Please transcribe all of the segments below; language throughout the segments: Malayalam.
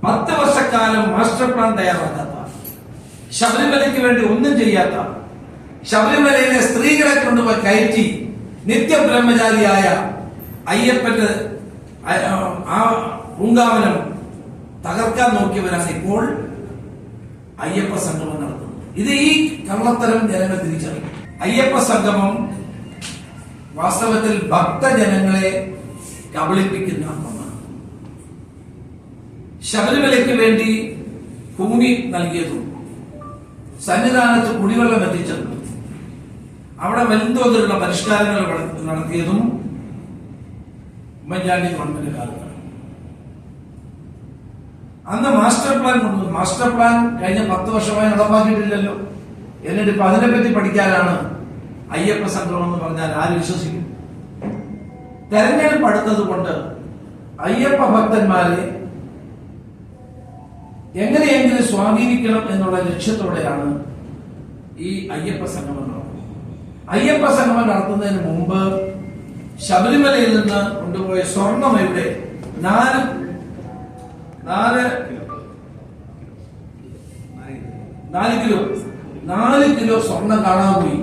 10 വർഷക്കാലം മാസ്റ്റർ പ്ലാൻ തയ്യാറാക്കാത്ത, ശബരിമലയ്ക്ക് വേണ്ടി ഒന്നും ചെയ്യാത്ത, ശബരിമലയിലെ സ്ത്രീകളെ കൊണ്ടുപോയി കയറ്റി നിത്യബ്രഹ്മചാരിയായ അയ്യപ്പന്റെ ആ പൂങ്കാവനം തകർക്കാൻ നോക്കിയവരാണ് ഇപ്പോൾ അയ്യപ്പ സംഗമം നടത്തുന്നത്. ഇത് ഈ കള്ളത്തരം ജനങ്ങൾ തിരിച്ചറിയും. അയ്യപ്പ സംഗമം വാസ്തവത്തിൽ ഭക്തജനങ്ങളെ കബളിപ്പിക്കുന്ന ഒന്നാണ്. ശബരിമലയ്ക്ക് വേണ്ടി ഭൂമി നൽകിയതും സന്നിധാനത്ത് കുടിവെള്ളം എത്തിച്ചതും അവിടെ വൻതോതിലുള്ള പരിഷ്കാരങ്ങൾ നടത്തിയതും ഉമ്മൻചാണ്ടി ഗവൺമെന്റ് കാലത്താണ്. അന്ന് മാസ്റ്റർ പ്ലാൻ കൊണ്ടു. മാസ്റ്റർ പ്ലാൻ കഴിഞ്ഞ 10 വർഷമായി നടപ്പാക്കിയിട്ടില്ലല്ലോ. എന്നിട്ട് ഇപ്പൊ അതിനെപ്പറ്റി പഠിക്കാനാണ് അയ്യപ്പ സംഗമം എന്ന് പറഞ്ഞാൽ ആര് വിശ്വസിക്കും? തെരഞ്ഞെടുപ്പ് അടുത്തത് കൊണ്ട് അയ്യപ്പ ഭക്തന്മാരെ എങ്ങനെയെങ്കിലും സ്വാധീനിക്കണം എന്നുള്ള ലക്ഷ്യത്തോടെയാണ് ഈ അയ്യപ്പ സംഗമം നടത്തുന്നത്. അയ്യപ്പ സംഗമം നടത്തുന്നതിന് മുമ്പ് ശബരിമലയിൽ നിന്ന് കൊണ്ടുപോയ സ്വർണം ഇവിടെ 4 കിലോ സ്വർണം കാണാൻ പോയി.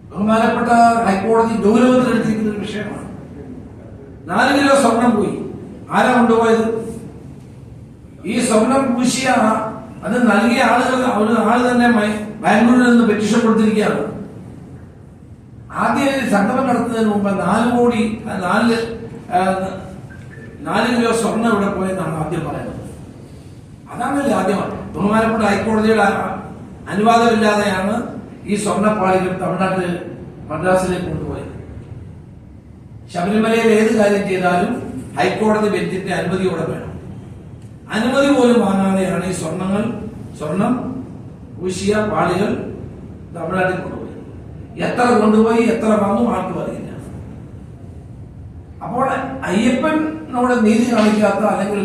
ബഹുമാനപ്പെട്ട ഹൈക്കോടതി ഗൗരവത്തിലെടുത്തിരിക്കുന്ന ഒരു വിഷയമാണ്. 4 കിലോ സ്വർണം പോയി. ആരാ കൊണ്ടുപോയത്? ഈ സ്വർണം പൂശിയ അത് നൽകിയ ആള് തന്നെ ബാംഗ്ലൂരിൽ നിന്ന് പെറ്റീഷൻ കൊടുത്തിരിക്കുകയാണ്. ആദ്യം സംഗമം നടത്തുന്നതിന് മുമ്പ് 4 കിലോ സ്വർണം ഇവിടെ പോയെന്നാണ് ആദ്യം പറയുന്നത്. അതാണല്ലേ ആദ്യമാണ്. ബഹുമാനപ്പെട്ട ഹൈക്കോടതിയുടെ അനുവാദമില്ലാതെയാണ് ഈ സ്വർണ്ണപ്പാളികൾ തമിഴ്നാട്ടിൽ മദ്രാസിലേക്ക് കൊണ്ടുപോയത്. ശബരിമലയിൽ ഏത് കാര്യം ചെയ്താലും ഹൈക്കോടതി ബെഞ്ചിന്റെ അനുമതിയോടെ വേണം. അനുമതി പോലും വാങ്ങാതെയാണ് ഈ സ്വർണം പൂശിയ പാളികൾ തമിഴ്നാട്ടിൽ കൊണ്ടുപോയി. എത്ര കൊണ്ടുപോയി എത്ര വന്നു ആർക്കും അറിയില്ല. അപ്പോൾ അയ്യപ്പനോട് നീതി കാണിക്കാത്ത, അല്ലെങ്കിൽ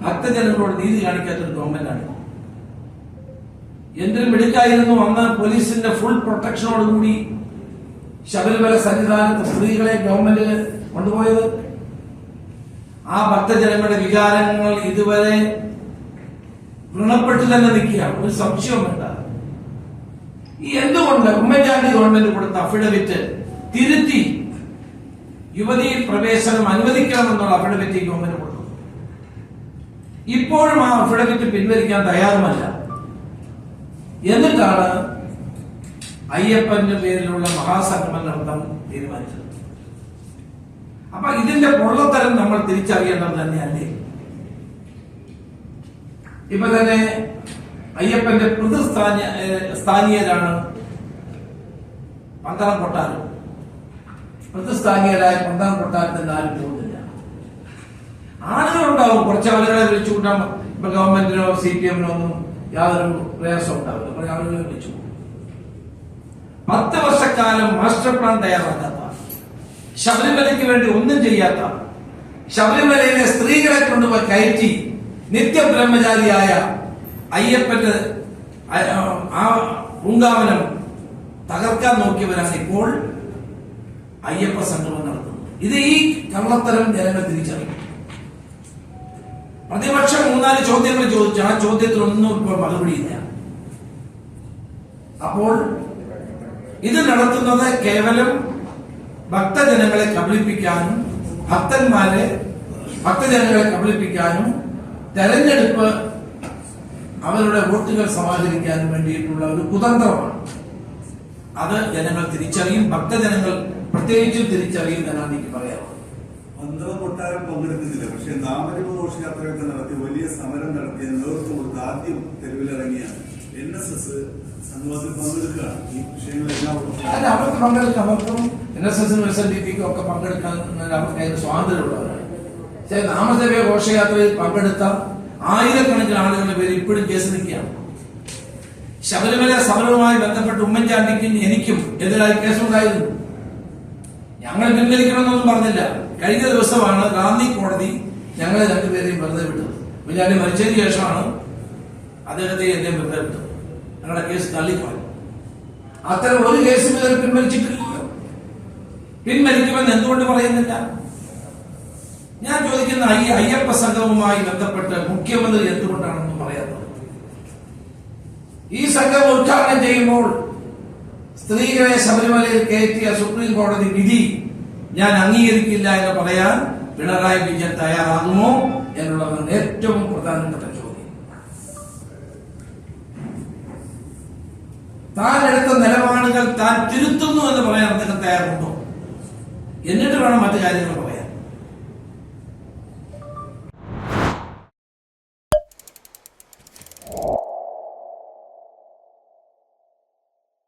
ഭക്തജനങ്ങളോട് നീതി കാണിക്കാത്ത ഒരു ഗവൺമെന്റാണ്. എന്തൊരു മിടുക്കായിരുന്നു അന്ന് പോലീസിന്റെ ഫുൾ പ്രൊട്ടക്ഷനോടുകൂടി ശബരിമല സന്നിധാനത്ത് സ്ത്രീകളെ ഗവൺമെന്റ് കൊണ്ടുപോയത്. ആ ഭക്തജനങ്ങളുടെ വികാരങ്ങൾ ഇതുവരെ വ്രണപ്പെട്ട് തന്നെ നിൽക്കുകയാണ്. ഒരു സംശയവും വേണ്ട. ഈ എന്തുകൊണ്ട് ഉമ്മൻചാണ്ടി ഗവൺമെന്റ് കൊടുത്ത അഫിഡവിറ്റ് തിരുത്തി യുവതീ പ്രവേശനം അനുവദിക്കണമെന്നുള്ള അഫിഡവിറ്റ് ഗവൺമെന്റ് കൊടുത്തു. ഇപ്പോഴും ആ അഫിഡവിറ്റ് പിൻവലിക്കാൻ തയ്യാറുമല്ല. എന്നിട്ടാണ് അയ്യപ്പന്റെ പേരിലുള്ള മഹാസംഗമം നടത്താൻ തീരുമാനിച്ചത്. അപ്പൊ ഇതിന്റെ പൊള്ളത്തരം നമ്മൾ തിരിച്ചറിയേണ്ടത് തന്നെയല്ലേ? ഇപ്പൊ തന്നെ അയ്യപ്പന്റെ പ്രതിസ്ഥാനീയരാണ് പന്തളം കൊട്ടാരം. പ്രതിസ്ഥാനീയരായ പന്തളം കൊട്ടാരത്തിന് ആരും പോകുന്നില്ല. ആളുകളുണ്ടാവും, കുറച്ച് ആളുകളെ വിളിച്ചു കൂട്ടാൻ. ഇപ്പൊ ഗവൺമെന്റിനോ CPM-നോ ഒന്നും യാതൊരു പ്രയാസം ഉണ്ടാവില്ല. കുറെ ആളുകളെ വിളിച്ചു. 10 വർഷക്കാലം മാസ്റ്റർ പ്ലാൻ തയ്യാറാക്കാത്ത, ശബരിമലയ്ക്ക് വേണ്ടി ഒന്നും ചെയ്യാത്ത, ശബരിമലയിലെ സ്ത്രീകളെ കൊണ്ടുപോയി കയറ്റി നിത്യബ്രഹ്മചാരിയായ അയ്യപ്പന്റെ ആ പൂങ്കാവനം തകർക്കാൻ നോക്കിയവരാണ് ഇപ്പോൾ അയ്യപ്പ സംഗമം നടത്തുന്നത്. ഇത് ഈ കള്ളത്തരം ജനങ്ങൾ തിരിച്ചറിയും. പ്രതിപക്ഷം 3-4 ചോദ്യങ്ങൾ ചോദിച്ചു. ആ ചോദ്യത്തിലൊന്നും ഇപ്പോൾ മറുപടിയില്ല. അപ്പോൾ ഇത് നടത്തുന്നത് കേവലം ഭക്തജനങ്ങളെ കബളിപ്പിക്കാനും, ഭക്തജനങ്ങളെ കബളിപ്പിക്കാനും, തെരഞ്ഞെടുപ്പ് അവരുടെ വോട്ടുകൾ സമാഹരിക്കാനും വേണ്ടിയിട്ടുള്ള ഒരു കുതന്ത്രമാണ്. അത് ജനങ്ങൾ തിരിച്ചറിയും. ഭക്തജനങ്ങൾ പ്രത്യേകിച്ചും തിരിച്ചറിയും എന്നാണ് എനിക്ക് പറയാറുള്ളത്. പന്തളം കൊട്ടാരം പങ്കെടുക്കുന്നില്ല. പക്ഷെ നാമരൂപ ഘോഷയാത്രയൊക്കെ നടത്തി വലിയ സമരം നടത്തിയ നേതൃത്വം കൊടുത്ത് ആദ്യം തെരുവിലിറങ്ങിയ NSS സംഗമത്തിൽ പങ്കെടുക്കുകയാണ്. ഈ വിഷയങ്ങളെല്ലാം അവർക്ക് പങ്കെടുക്കാം. അവർക്കും NSS-നും SNDP-ക്കും ഒക്കെ പങ്കെടുക്കാൻ അവർക്ക് അതിന് സ്വാതന്ത്ര്യമുള്ളവരാണ്. പക്ഷേ നാമദേവ ഘോഷയാത്രയിൽ പങ്കെടുത്ത ആയിരക്കണക്കിന് ആളുകളുടെ പേര് ഇപ്പോഴും കേസ് നിൽക്കുകയാണ്. ശബരിമല സമരവുമായി ബന്ധപ്പെട്ട് ഉമ്മൻചാണ്ടിക്കും എനിക്കും എതിരായി കേസുണ്ടായിരുന്നു. ഞങ്ങൾ പിൻവലിക്കണമെന്നൊന്നും പറഞ്ഞില്ല. കഴിഞ്ഞ ദിവസമാണ് ഗാന്ധി കോടതി ഞങ്ങളെ 2 പേരെയും വെറുതെ വിട്ടത്. ഉമ്മൻചാണ്ടി മരിച്ചതിന് ശേഷമാണ് അദ്ദേഹത്തെ എന്നെ വെറുതെ വിട്ടത്. ഞങ്ങളുടെ കേസ് തള്ളിക്കളഞ്ഞു. അത്തരം ഒരു കേസും ഇതുവരെ പിൻവലിച്ചിട്ടില്ലല്ലോ. പിൻവലിക്കുമെന്ന് എന്തുകൊണ്ട് പറയുന്നില്ല? ഞാൻ ചോദിക്കുന്ന ഈ അയ്യപ്പ സംഘവുമായി ബന്ധപ്പെട്ട് മുഖ്യമന്ത്രി എന്തുകൊണ്ടാണെന്ന് പറയാത്തത്? ഈ സംഘം ഉദ്ഘാടനം ചെയ്യുമ്പോൾ സ്ത്രീകളെ ശബരിമലയിൽ കയറ്റിയ സുപ്രീം കോടതി വിധി ഞാൻ അംഗീകരിക്കില്ല എന്ന് പറയാൻ പിണറായി വിജയൻ തയ്യാറാകുമോ എന്നുള്ളതാണ് ഏറ്റവും പ്രധാനപ്പെട്ട ചോദ്യം. താൻ എടുത്ത നിലപാടുകൾ താൻ തിരുത്തുന്നു എന്ന് പറയാൻ അദ്ദേഹം തയ്യാറുണ്ടോ? എന്നിട്ട് വേണം മറ്റു കാര്യങ്ങൾ പറയാൻ.